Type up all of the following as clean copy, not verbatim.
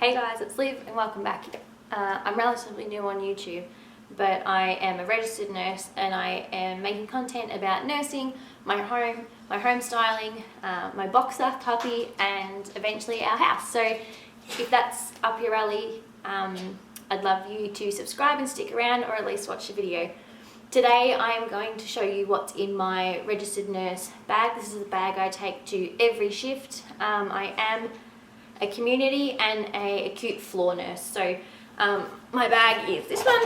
Hey guys, it's Liv and welcome back. I'm relatively new on YouTube, but I am a registered nurse and I am making content about nursing, my home styling, my boxer, puppy, and eventually our house. So if that's up your alley, I'd love you to subscribe and stick around, or at least watch the video. Today I'm going to show you what's in my registered nurse bag. This is a bag I take to every shift. I am a community and a acute floor nurse. So my bag is this one.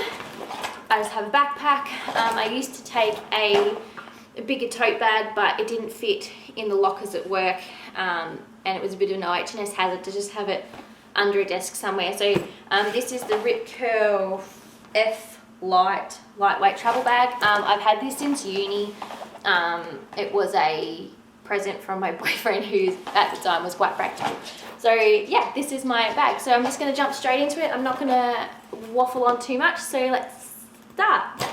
I just have a backpack. I used to take a bigger tote bag, but it didn't fit in the lockers at work, and it was a bit of an OH&S hazard to just have it under a desk somewhere. So this is the Rip Curl F lightweight travel bag. I've had this since uni. It was a present from my boyfriend, who at the time was quite practical. So yeah, this is my bag. So I'm just going to jump straight into it. I'm not going to waffle on too much, so let's start.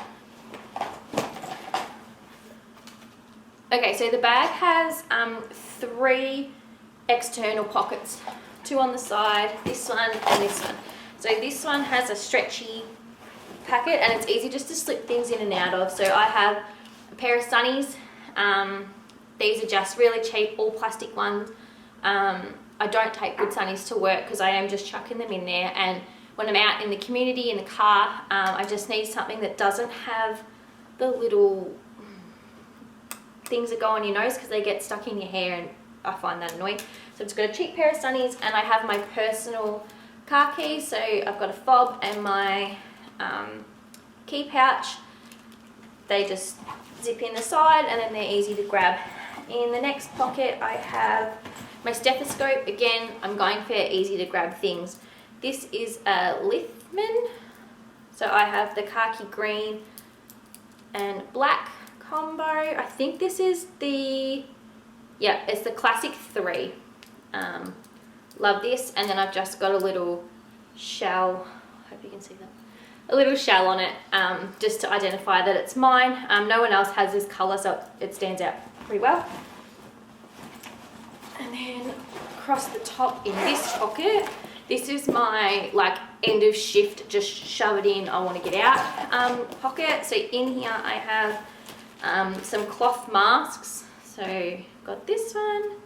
Okay, so the bag has 3 external pockets, 2 on the side, this one and this one. So this one has a stretchy packet and it's easy just to slip things in and out of. So I have a pair of sunnies. These are just really cheap, all plastic ones. I don't take good sunnies to work because I am just chucking them in there, and when I'm out in the community, in the car, I just need something that doesn't have the little things that go on your nose because they get stuck in your hair and I find that annoying. So I've just got a cheap pair of sunnies, and I have my personal car keys. So I've got a fob and my key pouch. They just zip in the side and then they're easy to grab. In the next pocket I have my stethoscope. Again, I'm going for easy to grab things. This is a Lithman. So I have the khaki green and black combo. I think this is the, yeah, it's the classic 3. Love this. And then I've just got a little shell, hope you can see that, a little shell on it, just to identify that it's mine. No one else has this colour, so it stands out pretty well. And then across the top in this pocket, this is my like end of shift, just shove it in, I want to get out pocket. So in here I have some cloth masks. So got this one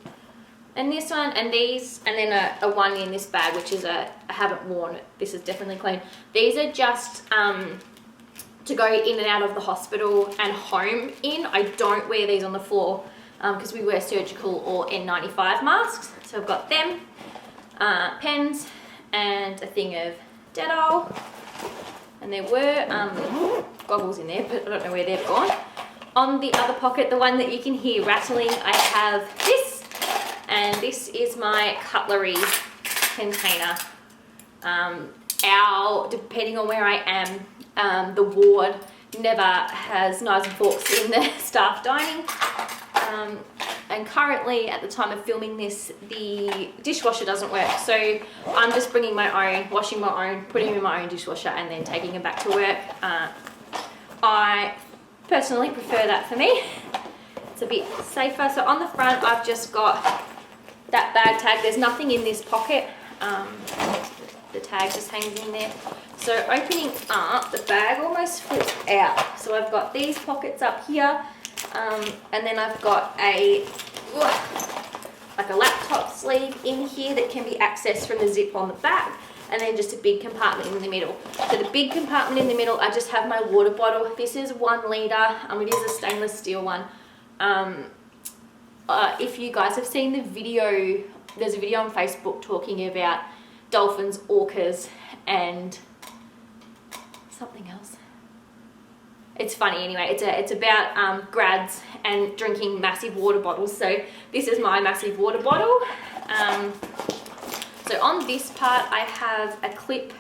and this one and these, and then a one in this bag, which is I haven't worn it. This is definitely clean. These are just to go in and out of the hospital and home in. I don't wear these on the floor because we wear surgical or N95 masks. So I've got them, pens, and a thing of Dettol. And there were goggles in there, but I don't know where they've gone. On the other pocket, the one that you can hear rattling, I have this, and this is my cutlery container. Depending on where I am, the ward never has knives and forks in the staff dining. And currently, at the time of filming this, the dishwasher doesn't work. So I'm just bringing my own, washing my own, putting them in my own dishwasher, and then taking them back to work. I personally prefer that for me. It's a bit safer. So on the front, I've just got that bag tag. There's nothing in this pocket. The tag just hangs in there. So opening up, the bag almost flips out. So I've got these pockets up here, and then I've got like a laptop sleeve in here that can be accessed from the zip on the back, and then just a big compartment in the middle. So the big compartment in the middle, I just have my water bottle. This is 1 litre. It is a stainless steel one. If you guys have seen the video, there's a video on Facebook talking about dolphins, orcas, and something else. It's funny anyway. It's about grads and drinking massive water bottles. So this is my massive water bottle. So on this part I have a clip.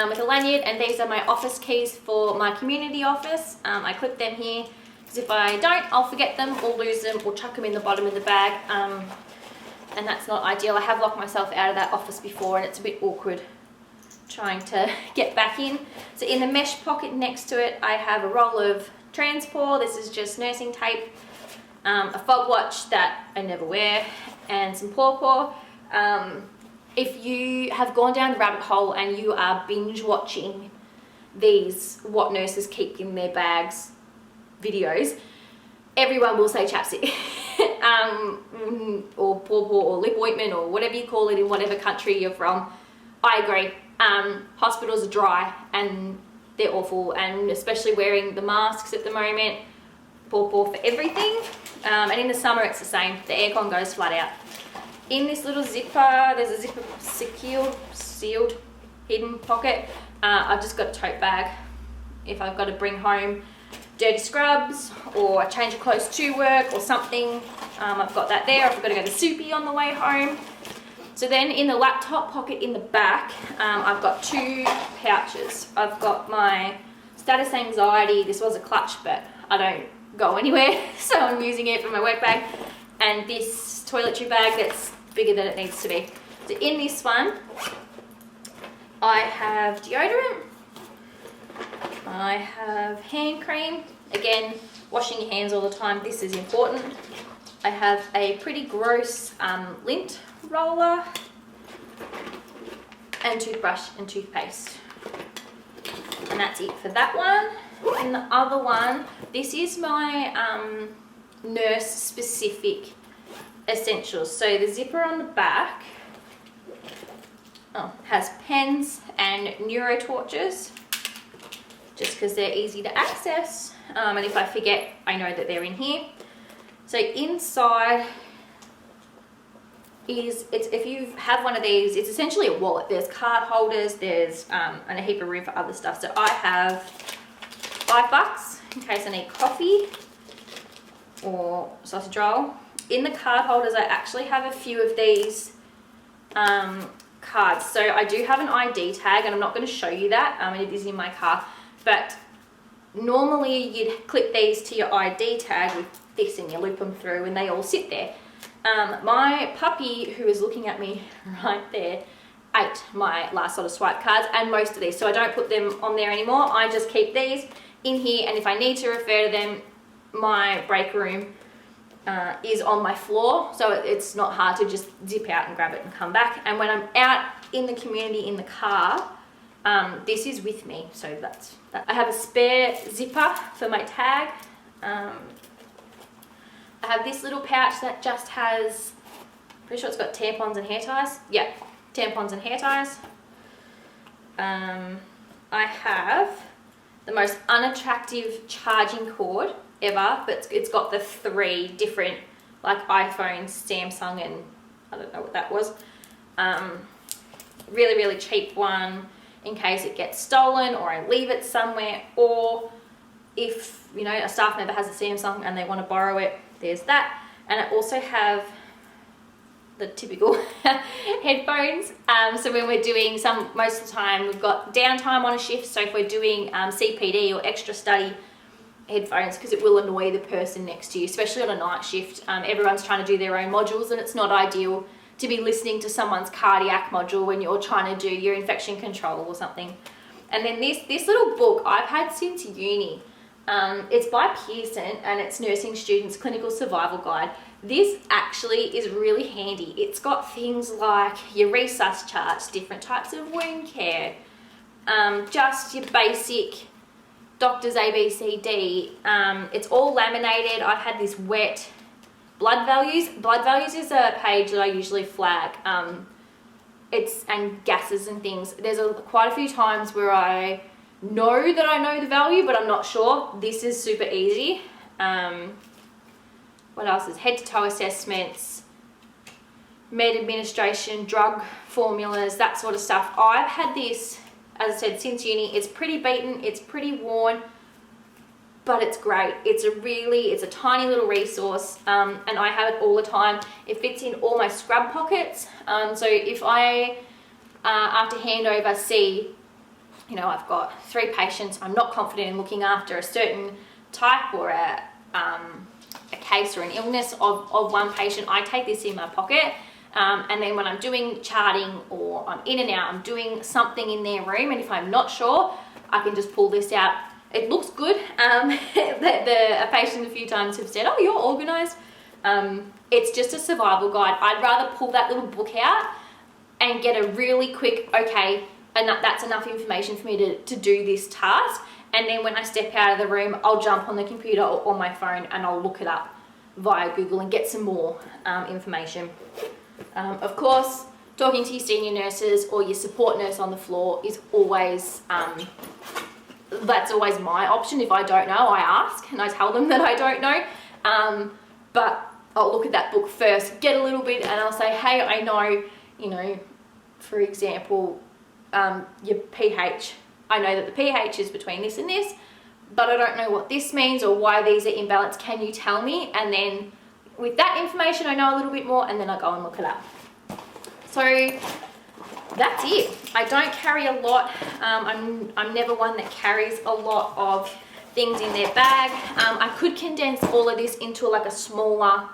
With a lanyard, and these are my office keys for my community office. I clip them here because if I don't, I'll forget them or lose them or chuck them in the bottom of the bag, and that's not ideal. I have locked myself out of that office before, and it's a bit awkward trying to get back in. So in the mesh pocket next to it, I have a roll of transport. This is just nursing tape. a fog watch that I never wear, and some pawpaw. If you have gone down the rabbit hole and you are binge watching these what nurses keep in their bags videos, everyone will say chapstick or pawpaw or lip ointment or whatever you call it in whatever country you're from. I agree. Hospitals are dry and they're awful, and especially wearing the masks at the moment, pawpaw for everything. And in the summer it's the same, the aircon goes flat out. In this little zipper, there's a zipper sealed hidden pocket. I've just got a tote bag if I've got to bring home dirty scrubs or a change of clothes to work or something. I've got that there. I've got to go to Soupy on the way home. So then in the laptop pocket in the back, I've got 2 pouches. I've got my status anxiety. This was a clutch, but I don't go anywhere, so I'm using it for my work bag. And this toiletry bag that's bigger than it needs to be. So in this one, I have deodorant. I have hand cream. Again, washing your hands all the time. This is important. I have a pretty gross lint roller and toothbrush and toothpaste. And that's it for that one. And the other one, this is my nurse specific essentials. So the zipper on the back has pens and neurotorches, just because they're easy to access. And if I forget, I know that they're in here. So inside is, if you have one of these, it's essentially a wallet. There's card holders, there's and a heap of room for other stuff. So I have $5 in case I need coffee or sausage roll. In the card holders, I actually have a few of these cards. So I do have an ID tag, and I'm not going to show you that. It is in my car. But normally you'd clip these to your ID tag with this and you loop them through and they all sit there. My puppy, who is looking at me right there, ate my last lot of swipe cards and most of these, so I don't put them on there anymore. I just keep these in here, and if I need to refer to them, my break room is on my floor, so it's not hard to just zip out and grab it and come back. And when I'm out in the community in the car, this is with me, so that's that. I have a spare zipper for my tag. I have this little pouch that just has, pretty sure it's got tampons and hair ties. Yeah, tampons and hair ties. I have the most unattractive charging cord ever, but it's got the 3 different, like iPhone, Samsung, and I don't know what that was. Really, really cheap one in case it gets stolen or I leave it somewhere, or if, you know, a staff member has a Samsung and they want to borrow it, there's that. And I also have the typical headphones. So when we're doing most of the time we've got downtime on a shift, so if we're doing CPD or extra study, headphones, because it will annoy the person next to you, especially on a night shift. Everyone's trying to do their own modules, and it's not ideal to be listening to someone's cardiac module when you're trying to do your infection control or something. And then this little book I've had since uni. It's by Pearson, and it's Nursing Students Clinical Survival Guide. This actually is really handy. It's got things like your resus charts, different types of wound care, just your basic doctor's ABCD. It's all laminated. I've had this wet. Blood values. Blood values is a page that I usually flag. And gases and things. There's quite a few times where I know that I know the value, but I'm not sure. This is super easy. What else is head to toe assessments, med administration, drug formulas, that sort of stuff. I've had this, as I said, since uni. It's pretty beaten, it's pretty worn, but it's great. It's a tiny little resource, and I have it all the time. It fits in all my scrub pockets. So if I, after handover, see, you know, I've got 3 patients, I'm not confident in looking after a certain type or a case or an illness of one patient, I take this in my pocket. And then when I'm doing charting or I'm in and out, I'm doing something in their room, and if I'm not sure, I can just pull this out it looks good. A patient a few times have said, oh, you're organised. It's just a survival guide. I'd rather pull that little book out and get a really quick, okay, and that's enough information for me to do this task. And then when I step out of the room, I'll jump on the computer or on my phone and I'll look it up via Google and get some more information. Of course, talking to your senior nurses or your support nurse on the floor is always, that's always my option. If I don't know, I ask and I tell them that I don't know. But I'll look at that book first, get a little bit, and I'll say, hey, I know, you know, for example, your pH. I know that the pH is between this and this, but I don't know what this means or why these are imbalanced. Can you tell me? And then with that information, I know a little bit more, and then I go and look it up. So that's it. I don't carry a lot. I'm never one that carries a lot of things in their bag. I could condense all of this into like a smaller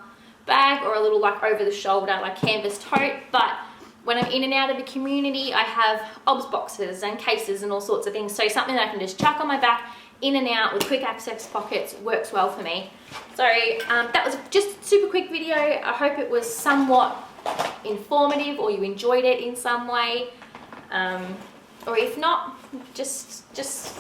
bag or a little like over the shoulder like canvas tote, but when I'm in and out of the community, I have OBS boxes and cases and all sorts of things. So something that I can just chuck on my back, in and out with quick access pockets, works well for me. So that was just a super quick video. I hope it was somewhat informative or you enjoyed it in some way. Or if not, just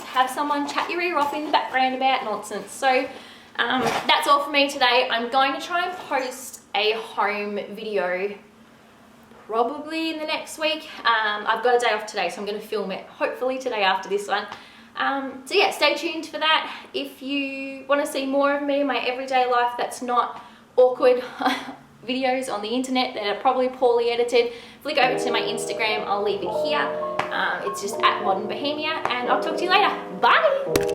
have someone chat your ear off in the background about nonsense. So that's all for me today. I'm going to try and post a home video probably in the next week. I've got a day off today, so I'm going to film it hopefully today after this one. So yeah, stay tuned for that. If you want to see more of me, my everyday life that's not awkward videos on the internet that are probably poorly edited, flick over to my Instagram. I'll leave it here. It's just @modernbohemia, and I'll talk to you later. Bye!